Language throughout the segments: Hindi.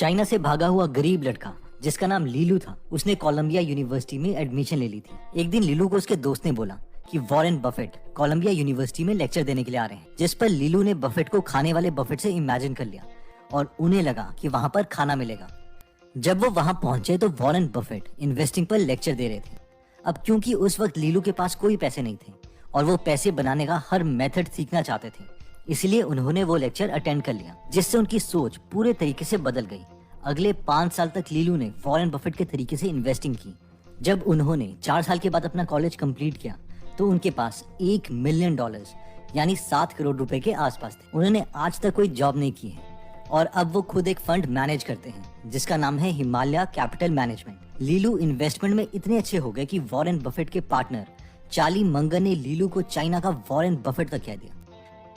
चाइना से भागा हुआ गरीब लड़का जिसका नाम लीलू था, उसने कोलंबिया यूनिवर्सिटी में एडमिशन ले ली थी। एक दिन लीलू को उसके दोस्त ने बोला कि वॉरेन बफेट कोलंबिया यूनिवर्सिटी में लेक्चर देने के लिए आ रहे हैं, जिस पर लीलू ने बफेट को खाने वाले बफेट से इमेजिन कर लिया और उन्हें लगा कि वहां पर खाना मिलेगा। जब वो वहां पहुंचे तो वॉरेन बफेट इन्वेस्टिंग पर लेक्चर दे रहे थे। अब क्योंकि उस वक्त लीलू के पास कोई पैसे नहीं थे और वो पैसे बनाने का हर मेथड सीखना चाहते थे, इसलिए उन्होंने वो लेक्चर अटेंड कर लिया, जिससे उनकी सोच पूरे तरीके से बदल गई। अगले 5 साल तक लीलू ने वॉरेन बफेट के तरीके से इन्वेस्टिंग की। जब उन्होंने 4 साल के बाद अपना कॉलेज कंप्लीट किया तो उनके पास $1 मिलियन यानी 7 करोड़ रुपए के आसपास थे। उन्होंने आज तक कोई जॉब नहीं की है और अब वो खुद एक फंड मैनेज करते हैं जिसका नाम है हिमालय कैपिटल मैनेजमेंट। लीलू इन्वेस्टमेंट में इतने अच्छे हो गए कि वॉरेन बफेट के पार्टनर चार्ली मंगर ने लीलू को चाइना का वॉरेन बफेट तक कह दिया।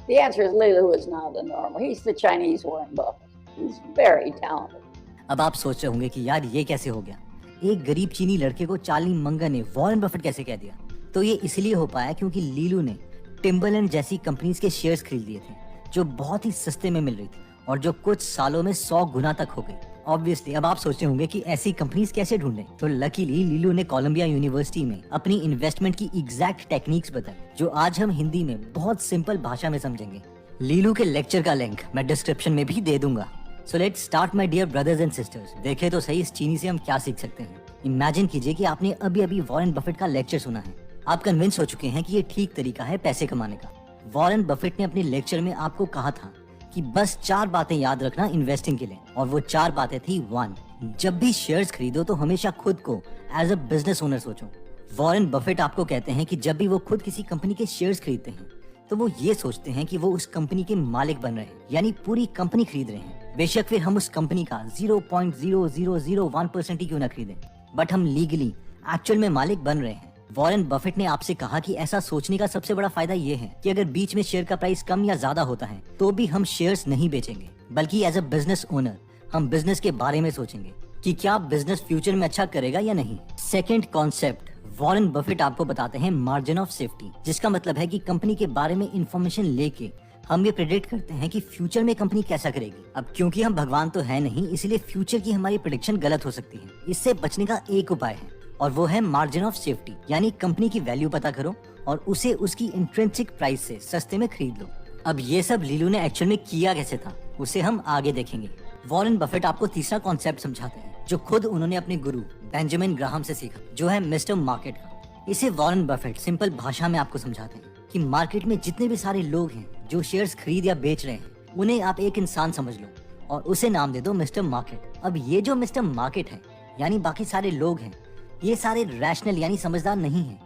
The answer is Lulu is not a normal. He's the Chinese Warren Buffett. He's very talented. अब आप सोच रहे होंगे कि यार ये कैसे हो गया, एक गरीब चीनी लड़के को चार्ली मंगर ने वॉरेन बफेट कैसे कह दिया। तो ये इसलिए हो पाया क्योंकि लीलू ने टिम्बरलैंड जैसी कंपनीज के शेयर्स खरीद लिए थे जो बहुत ही सस्ते में मिल रही थी और जो कुछ सालों में 100 गुना तक हो गई। ऑब्वियसली अब आप सोचते होंगे कि ऐसी कंपनीज कैसे ढूंढें, तो लकीली लीलू ने कोलंबिया यूनिवर्सिटी में अपनी इन्वेस्टमेंट की एग्जैक्ट टेक्निक्स बताई जो आज हम हिंदी में बहुत सिंपल भाषा में समझेंगे। लीलू के लेक्चर का लिंक मैं डिस्क्रिप्शन में भी दे दूंगा। So let's start my dear brothers and sisters. देखें तो सही इस चीनी से हम क्या सीख सकते हैं। इमेजिन कीजिए कि आपने अभी अभी वॉरेन बफेट का लेक्चर सुना है। आप कन्विंस हो चुके हैं कि ये ठीक तरीका है पैसे कमाने का। वॉरेन बफेट ने अपने लेक्चर में आपको कहा था कि बस 4 बातें याद रखना इन्वेस्टिंग के लिए, और वो 4 बातें थी। 1, जब भी शेयर्स खरीदो तो हमेशा खुद को एज अ बिजनेस ओनर सोचो। वॉरेन बफेट आपको कहते हैं कि जब भी वो खुद किसी कंपनी के शेयर्स खरीदते हैं तो वो ये सोचते हैं कि वो उस कंपनी के मालिक बन रहे हैं, यानी पूरी कंपनी खरीद रहे हैं। बेशक फिर हम उस कंपनी का 0.0001% ही क्यों ना खरीदें, बट हम लीगली एक्चुअल में मालिक बन रहे हैं। वॉरेन बफेट ने आपसे कहा कि ऐसा सोचने का सबसे बड़ा फायदा ये है कि अगर बीच में शेयर का प्राइस कम या ज्यादा होता है तो भी हम शेयर्स नहीं बेचेंगे, बल्कि एज अ बिजनेस ओनर हम बिजनेस के बारे में सोचेंगे कि क्या बिजनेस फ्यूचर में अच्छा करेगा या नहीं। सेकंड कॉन्सेप्ट, वॉरेन बफेट आपको बताते हैं मार्जिन ऑफ सेफ्टी, जिसका मतलब है कि कंपनी के बारे में इंफॉर्मेशन लेके हम ये प्रेडिक्ट करते हैं कि फ्यूचर में कंपनी कैसा करेगी। अब क्योंकि हम भगवान तो है नहीं, इसलिए फ्यूचर की हमारी प्रेडिक्शन गलत हो सकती है। इससे बचने का एक उपाय है और वो है मार्जिन ऑफ सेफ्टी, यानी कंपनी की वैल्यू पता करो और उसे उसकी इंट्रिंसिक प्राइस से सस्ते में खरीद लो। अब ये सब लीलू ने एक्चुअल में किया कैसे था उसे हम आगे देखेंगे। वॉरेन बफेट आपको तीसरा कॉन्सेप्ट समझाते हैं जो खुद उन्होंने अपने गुरु बेंजामिन ग्राहम से सीखा, जो है मिस्टर मार्केट का। इसे वॉरेन बफेट सिंपल भाषा में आपको समझाते हैं कि मार्केट में जितने भी सारे लोग हैं जो शेयर्स खरीद या बेच रहे हैं, उन्हें आप एक इंसान समझ लो और उसे नाम दे दो मिस्टर मार्केट। अब ये जो मिस्टर मार्केट है यानी बाकी सारे लोग हैं, ये सारे रैशनल यानी समझदार नहीं है।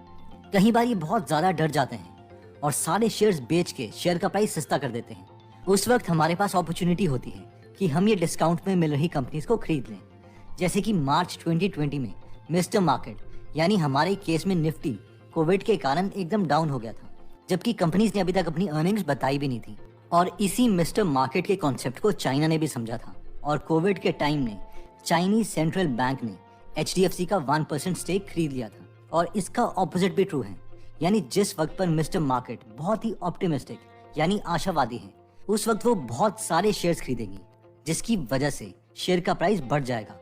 कई बार ये बहुत ज्यादा डर जाते हैं और सारे शेयर्स बेच के शेयर का प्राइस सस्ता कर देते हैं। उस वक्त हमारे पास अपॉर्चुनिटी होती है कि हम ये डिस्काउंट में मिल रही कंपनीज को खरीद लें। जैसे कि मार्च 2020 में मिस्टर मार्केट यानी हमारे केस में निफ्टी कोविड के कारण एकदम डाउन हो गया था, जबकि कंपनीज ने अभी तक अपनी अर्निंग्स बताई भी नहीं थी। और इसी मिस्टर मार्केट के कॉन्सेप्ट को चाइना ने भी समझा था और कोविड के टाइम में चाइनीज सेंट्रल बैंक ने HDFC का 1% स्टेक खरीद लिया था। और इसका ऑपोजिट भी ट्रू है, यानी जिस वक्त पर मिस्टर मार्केट बहुत ही ऑप्टिमिस्टिक यानी आशावादी है, उस वक्त वो बहुत सारे शेयर्स खरीदेंगी, जिसकी वजह से शेयर का प्राइस बढ़ जाएगा।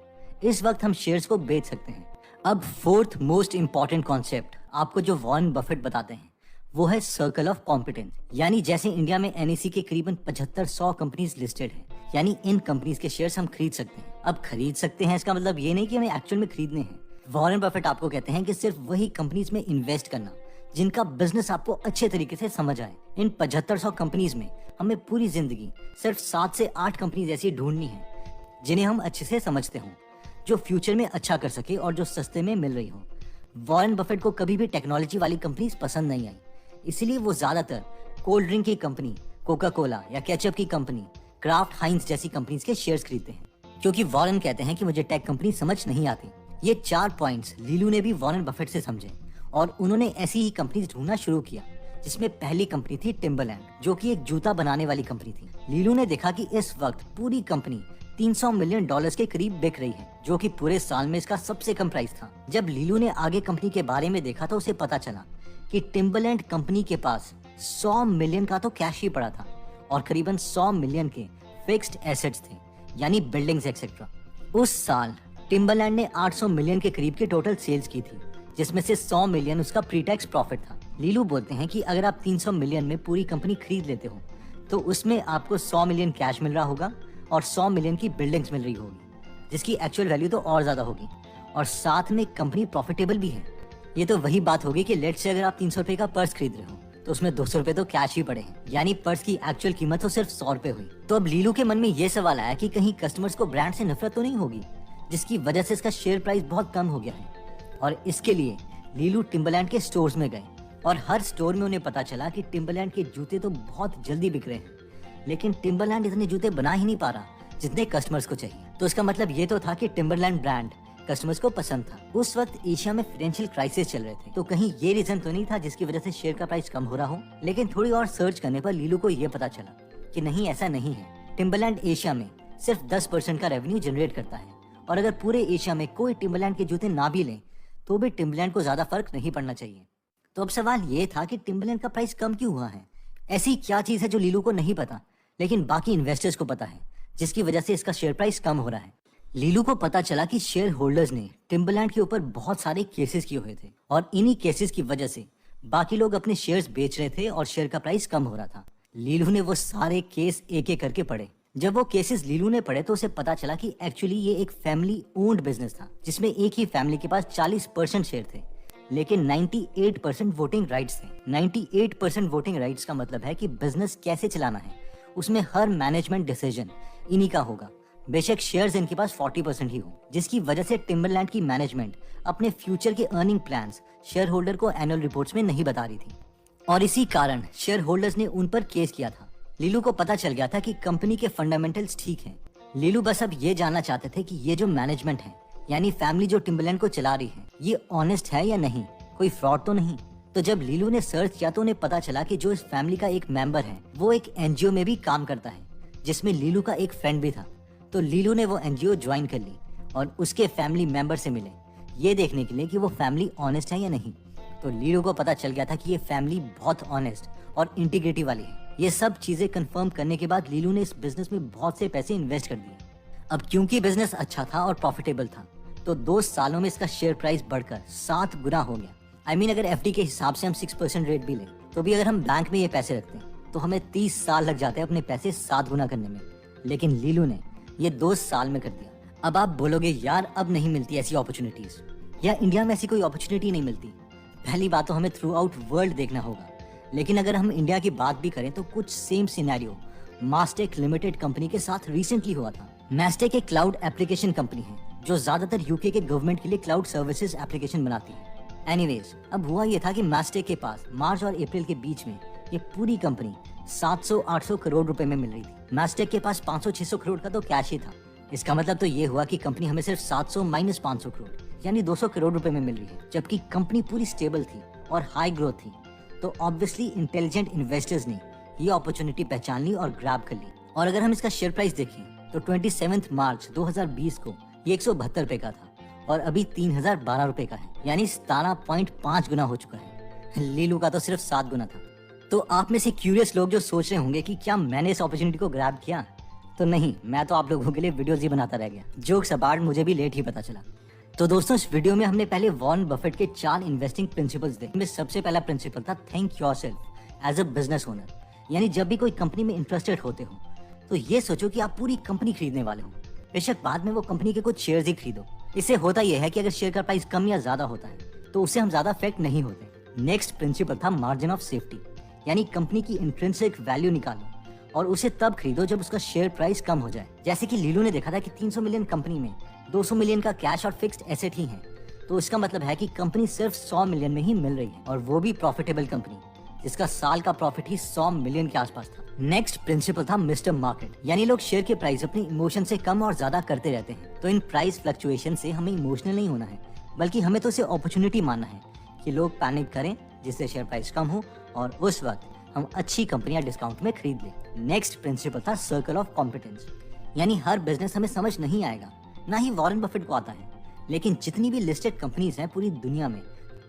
इस वक्त हम शेयर्स को बेच सकते हैं। अब फोर्थ मोस्ट इंपॉर्टेंट कॉन्सेप्ट आपको जो वॉरेन बफेट बताते हैं वो है सर्कल ऑफ कॉम्पिटेंस, यानी जैसे इंडिया में NSE के करीबन 75-100 कंपनीज लिस्टेड हैं, यानी इन कंपनीज के शेयर्स हम खरीद सकते हैं। अब खरीद सकते हैं इसका मतलब ये नहीं कि हमें एक्चुअल में खरीदने हैं। वॉरेन बफेट आपको कहते हैं कि सिर्फ वही कंपनीज में इन्वेस्ट करना जिनका बिजनेस आपको अच्छे तरीके से समझ आए। इन 75-100 कंपनीज में हमें पूरी जिंदगी सिर्फ 7 से 8 कंपनीज ऐसी ढूंढनी है जिन्हें हम अच्छे से समझते हों, जो फ्यूचर में अच्छा कर सके और जो सस्ते में मिल रही हो। वॉरेन बफेट को कभी भी टेक्नोलॉजी वाली कंपनीज पसंद नहीं आई, इसलिए वो ज्यादातर कोल्ड ड्रिंक की कंपनी कोका कोला या केचप की कंपनी क्राफ्ट हाइंस जैसी कंपनीज के शेयर्स खरीदते हैं, क्योंकि वॉरेन कहते हैं कि मुझे टेक कंपनी समझ नहीं आती। ये 4 पॉइंट्स लीलू ने भी वॉरेन बफेट से समझे और उन्होंने ऐसी ही कंपनीज ढूंढना शुरू किया, जिसमें पहली कंपनी थी टिम्बरलैंड, जो कि एक जूता बनाने वाली कंपनी थी। लीलू ने देखा कि इस वक्त पूरी कंपनी $300 मिलियन के करीब बिक रही है, जो कि पूरे साल में इसका सबसे कम प्राइस था। जब लीलू ने आगे कंपनी के बारे में देखा तो उसे पता चला कि टिम्बरलैंड कंपनी के पास 100 मिलियन का तो कैश ही पड़ा था और करीबन 100 मिलियन के फिक्स्ड एसेट्स थे, यानी बिल्डिंग्स एक्सेट्रा। उस साल टिम्बरलैंड ने 800 मिलियन के करीब की टोटल सेल्स की थी, जिसमें से 100 मिलियन उसका प्री टैक्स प्रॉफिट था। लीलू बोलते हैं कि अगर आप 300 मिलियन में पूरी कंपनी खरीद लेते हो तो उसमें आपको 100 मिलियन कैश मिल रहा होगा और 100 मिलियन की बिल्डिंग्स मिल रही होगी, जिसकी एक्चुअल वैल्यू तो और ज्यादा होगी, और साथ में कंपनी प्रॉफिटेबल भी है। ये तो वही बात होगी कि लेट्स से अगर आप 300 रुपए का पर्स खरीद रहे हो तो उसमें 200 रुपए तो कैश ही पड़े हैं, यानी पर्स की एक्चुअल कीमत तो सिर्फ 100 रुपए हुई। तो अब लीलू के मन में ये सवाल आया कि कहीं कस्टमर्स को ब्रांड से नफरत तो नहीं होगी, जिसकी वजह से इसका शेयर प्राइस बहुत कम हो गया है। और इसके लिए लीलू टिम्बरलैंड के स्टोर्स में गए और हर स्टोर में उन्हें पता चला कि टिम्बरलैंड के जूते तो बहुत जल्दी बिक रहे हैं, लेकिन टिम्बरलैंड इतने जूते बना ही नहीं पा रहा जितने कस्टमर्स को चाहिए। तो इसका मतलब ये तो था कि टिम्बरलैंड ब्रांड कस्टमर्स को पसंद था। उस वक्त एशिया में फाइनेंशियल क्राइसिस चल रहे थे, तो कहीं ये रीजन तो नहीं था जिसकी वजह से शेयर का प्राइस कम हो रहा हो। लेकिन थोड़ी और सर्च करने पर लीलू को ये पता चला कि नहीं, ऐसा नहीं है। टिम्बरलैंड एशिया में सिर्फ 10% का रेवेन्यू जनरेट करता है, और अगर पूरे एशिया में कोई टिम्बरलैंड के जूते ना भी लें तो भी टिम्बरलैंड को ज्यादा फर्क नहीं पड़ना चाहिए। तो अब सवाल ये था कि टिम्बरलैंड का प्राइस कम क्यों हुआ है? ऐसी क्या चीज है जो लीलू को नहीं पता लेकिन बाकी इन्वेस्टर्स को पता है, जिसकी वजह से इसका शेयर प्राइस कम हो रहा है? लीलू को पता चला कि शेयर होल्डर्स ने टिम्बरलैंड के ऊपर बहुत सारे केसेस किए हुए थे, और इन्हीं केसेस की वजह से बाकी लोग अपने शेयर्स बेच रहे थे और शेयर का प्राइस कम हो रहा था। लीलू ने वो सारे केस एक एक करके पढ़े। जब वो केसेस लीलू ने पढ़े तो उसे पता चला कि एक्चुअली ये एक फैमिली ओन्ड बिजनेस था, जिसमें एक ही फैमिली के पास 40% शेयर थे, लेकिन 98% वोटिंग राइट्स थे। 98% वोटिंग राइट्स का मतलब है कि बिजनेस कैसे चलाना है उसमें हर मैनेजमेंट डिसीजन इन्हीं का होगा, बेशक शेयर्स इनके पास 40% ही हो, जिसकी वजह से टिम्बरलैंड की मैनेजमेंट अपने फ्यूचर के अर्निंग प्लान्स शेयर होल्डर को एनुअल रिपोर्ट्स में नहीं बता रही थी, और इसी कारण शेयर होल्डर्स ने उन पर केस किया था। लीलू को पता चल गया था कि कंपनी के फंडामेंटल्स ठीक हैं। लीलू बस अब ये जानना चाहते थे कि ये जो मैनेजमेंट है, यानी फैमिली जो टिम्बरलैंड को चला रही है, ये ऑनेस्ट है या नहीं, कोई फ्रॉड तो नहीं। तो जब लीलू ने सर्च किया तो उन्हें पता चला कि जो इस फैमिली का एक मेंबर है वो एक एनजीओ में भी काम करता है, जिसमें लीलू का एक फ्रेंड भी था। तो लीलू ने वो एनजीओ ज्वाइन कर ली और उसके फैमिली मेंबर से मिले, ये देखने के लिए कि वो फैमिली ऑनेस्ट है या नहीं। तो लीलू को पता चल गया था कि ये फैमिली बहुत ऑनेस्ट और इंटीग्रिटी वाली है। ये सब चीजें कंफर्म करने के बाद लीलू ने इस बिजनेस में बहुत से पैसे इन्वेस्ट कर दिए। अब क्योंकि बिजनेस अच्छा था और प्रॉफिटेबल था, तो 2 सालों में इसका शेयर प्राइस बढ़कर 7 गुना हो गया। अगर एफडी के हिसाब से हम 6% रेट भी लें, तो भी अगर हम बैंक में ये पैसे रखते हैं तो हमें 30 साल लग जाते हैं अपने पैसे 7 गुना करने में, लेकिन लीलू ने ये 2 साल में कर दिया। अब आप बोलोगे यार अब नहीं मिलती ऐसी अपॉर्चुनिटीज, या इंडिया में ऐसी कोई अपॉर्चुनिटी नहीं मिलती। पहली बात तो हमें थ्रू आउट वर्ल्ड देखना होगा, लेकिन अगर हम इंडिया की बात भी करें तो कुछ same scenario Mastek limited company के साथ रिसेंटली हुआ था। मास्टेक एक क्लाउड एप्लीकेशन कंपनी है जो ज्यादातर यूके के गवर्नमेंट के लिए क्लाउड सर्विसेज एप्लीकेशन बनाती है। एनीवेज, अब हुआ ये था कि मास्टेक के पास मार्च और अप्रैल के बीच में ये पूरी कंपनी 700-800 करोड़ रुपए में मिल रही थी। मास्टेक के पास 500-600 करोड़ का तो कैश ही था। इसका मतलब तो ये हुआ कि कंपनी हमें सिर्फ 700 माइनस 500 करोड़ यानी 200 करोड़ रुपए में मिल रही है, जबकि कंपनी पूरी स्टेबल थी और हाई ग्रोथ थी। तो ऑब्वियसली इंटेलिजेंट इन्वेस्टर्स ने ये अपॉर्चुनिटी पहचान ली और ग्रैब कर ली। और अगर हम इसका शेयर प्राइस देखें तो 27 मार्च 2020 को ये 172 रुपए का था और अभी 3012 रुपए का है, यानी 17.5 गुना हो चुका है। लीलू का तो सिर्फ 7 गुना था। तो आप में से क्यूरियस लोग जो सोच रहे होंगे कि क्या मैंने इस अपॉर्चुनिटी को ग्रैब किया, तो नहीं, मैं तो आप लोगों के लिए वीडियोस ही बनाता रह गया। जोक्स अपार्ट, मुझे भी लेट ही पता चला। तो दोस्तों, इस वीडियो में हमने पहले वॉरेन बफेट के 4 इन्वेस्टिंग प्रिंसिपल्स देखे। इनमें सबसे पहला प्रिंसिपल था think yourself as a business owner, यानी जब भी कोई कंपनी में इंटरेस्टेड होते हो तो ये सोचो कि आप पूरी कंपनी खरीदने वाले हो, बेशक बाद में वो कंपनी के कुछ शेयर्स ही खरीदो। इससे होता यह है कि अगर शेयर का प्राइस कम या ज्यादा होता है तो उससे हम ज्यादा अफेक्ट नहीं होते। नेक्स्ट प्रिंसिपल था मार्जिन ऑफ सेफ्टी, यानी कंपनी की इंट्रिंसिक वैल्यू निकालो और उसे तब खरीदो जब उसका शेयर प्राइस कम हो जाए। जैसे कि लीलू ने देखा था कि 300 मिलियन कंपनी में 200 मिलियन का कैश और फिक्स्ड एसेट ही है, तो इसका मतलब है कि कंपनी सिर्फ 100 मिलियन में ही मिल रही है, और वो भी प्रॉफिटेबल कंपनी जिसका साल का प्रॉफिट ही 100 मिलियन के आसपास था। नेक्स्ट प्रिंसिपल था मिस्टर मार्केट, यानी लोग शेयर के प्राइस अपने इमोशन से कम और ज्यादा करते रहते हैं। तो इन प्राइस फ्लक्चुएशन से हमें इमोशनल नहीं होना है, बल्कि हमें तो इसे अपॉर्चुनिटी मानना है कि लोग पैनिक करें जिससे शेयर प्राइस कम हो और उस वक्त हम अच्छी कंपनियां डिस्काउंट में खरीद लें। नेक्स्ट प्रिंसिपल था सर्कल ऑफ कॉम्पिटेंस, यानी हर बिजनेस हमें समझ नहीं आएगा, ना ही वॉरेन बफेट को आता है, लेकिन जितनी भी लिस्टेड कंपनीज हैं पूरी दुनिया में,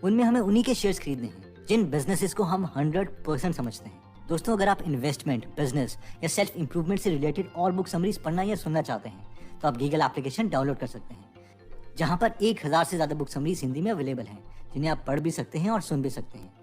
उनमें हमें उन्हीं के शेयर्स खरीदने हैं जिन बिजनेसेस को हम 100% समझते हैं। दोस्तों, अगर आप इन्वेस्टमेंट, बिजनेस या सेल्फ इंप्रूवमेंट से रिलेटेड और बुक समरीज पढ़ना या सुनना चाहते हैं तो आप गीगल एप्लीकेशन डाउनलोड कर सकते हैं, जहां पर 1000 से ज्यादा बुक समरीज हिंदी में अवेलेबल हैं, जिन्हें आप पढ़ भी सकते हैं और सुन भी सकते हैं।